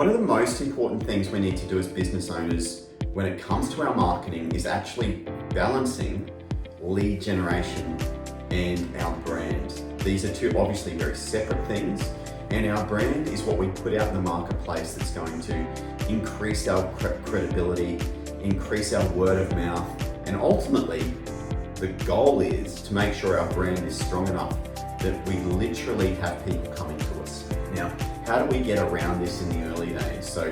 One of the most important things we need to do as business owners when it comes to our marketing is actually balancing lead generation and our brand. These are two obviously very separate things, and our brand is what we put out in the marketplace that's going to increase our credibility, increase our word of mouth, and ultimately the goal is to make sure our brand is strong enough that we literally have people coming to us. Now, how do we get around this in the early days? So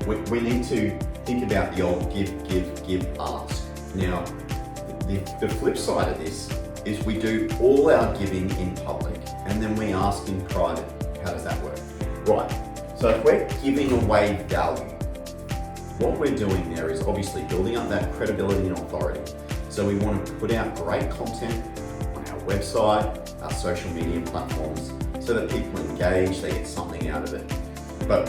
we need to think about the old give, ask. Now, the flip side of this is we do all our giving in public and then we ask in private. How does that work? Right, so if we're giving away value, what we're doing there is obviously building up that credibility and authority. So we want to put out great content on our website, our social media platforms, so that people engage, they get something out of it. But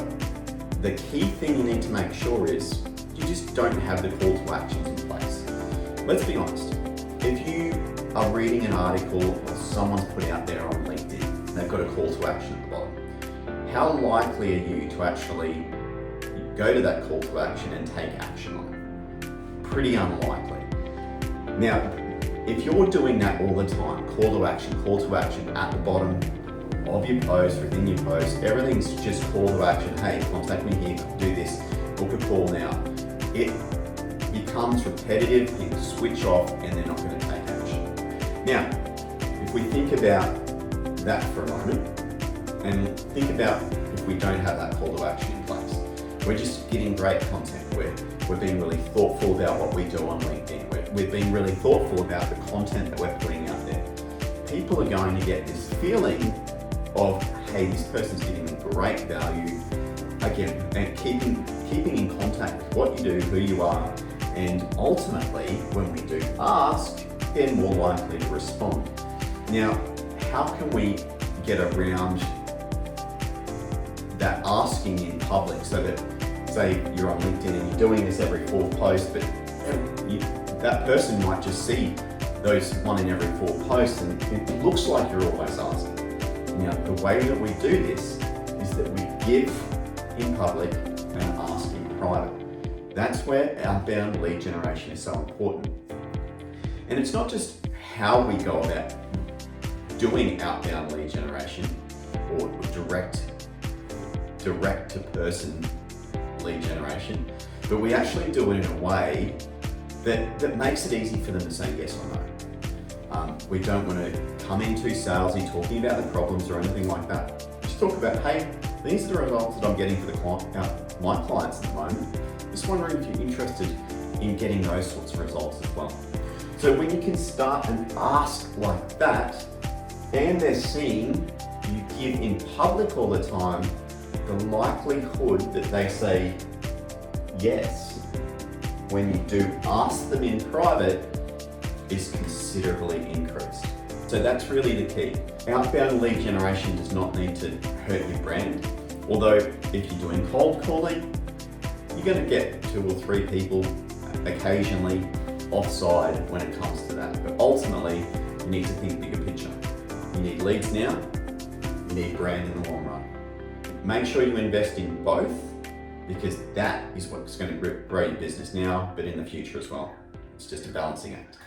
the key thing you need to make sure is you just don't have the call to actions in place. Let's be honest, if you are reading an article or someone's put out there on LinkedIn, they've got a call to action at the bottom. How likely are you to actually go to that call to action and take action on it? Pretty unlikely. Now, if you're doing that all the time, call to action at the bottom of your post, within your post, everything's just call to action. Hey, contact me here, do this, book a call now. It becomes repetitive, people switch off and they're not going to take action. Now, if we think about that for a moment and think about if we don't have that call to action in place, we're just getting great content. We're being really thoughtful about what we do on LinkedIn. We're being really thoughtful about the content that we're putting out there. People are going to get this feeling of, hey, this person's giving me great value. Again, and keeping in contact with what you do, who you are, and ultimately, when we do ask, they're more likely to respond. Now, how can we get around that asking in public so that, say you're on LinkedIn and you're doing this every fourth post, but that person might just see those one in every four posts and it looks like you're always asking. Now, the way that we do this is that we give in public and ask in private. That's where outbound lead generation is so important. And it's not just how we go about doing outbound lead generation or direct to person lead generation, but we actually do it in a way that makes it easy for them to say yes or no. We don't want to come in too salesy talking about the problems or anything like that. Just talk about, hey, these are the results that I'm getting for my clients at the moment. Just wondering if you're interested in getting those sorts of results as well. So when you can start and ask like that, and they're seeing you give in public all the time, the likelihood that they say yes when you do ask them in private is considerably increased. So that's really the key. Outbound lead generation does not need to hurt your brand. Although if you're doing cold calling, you're going to get 2 or 3 people occasionally offside when it comes to that. But ultimately, you need to think bigger picture. You need leads now, you need brand in the long run. Make sure you invest in both because that is what's going to grow your business now, but in the future as well. It's just a balancing act.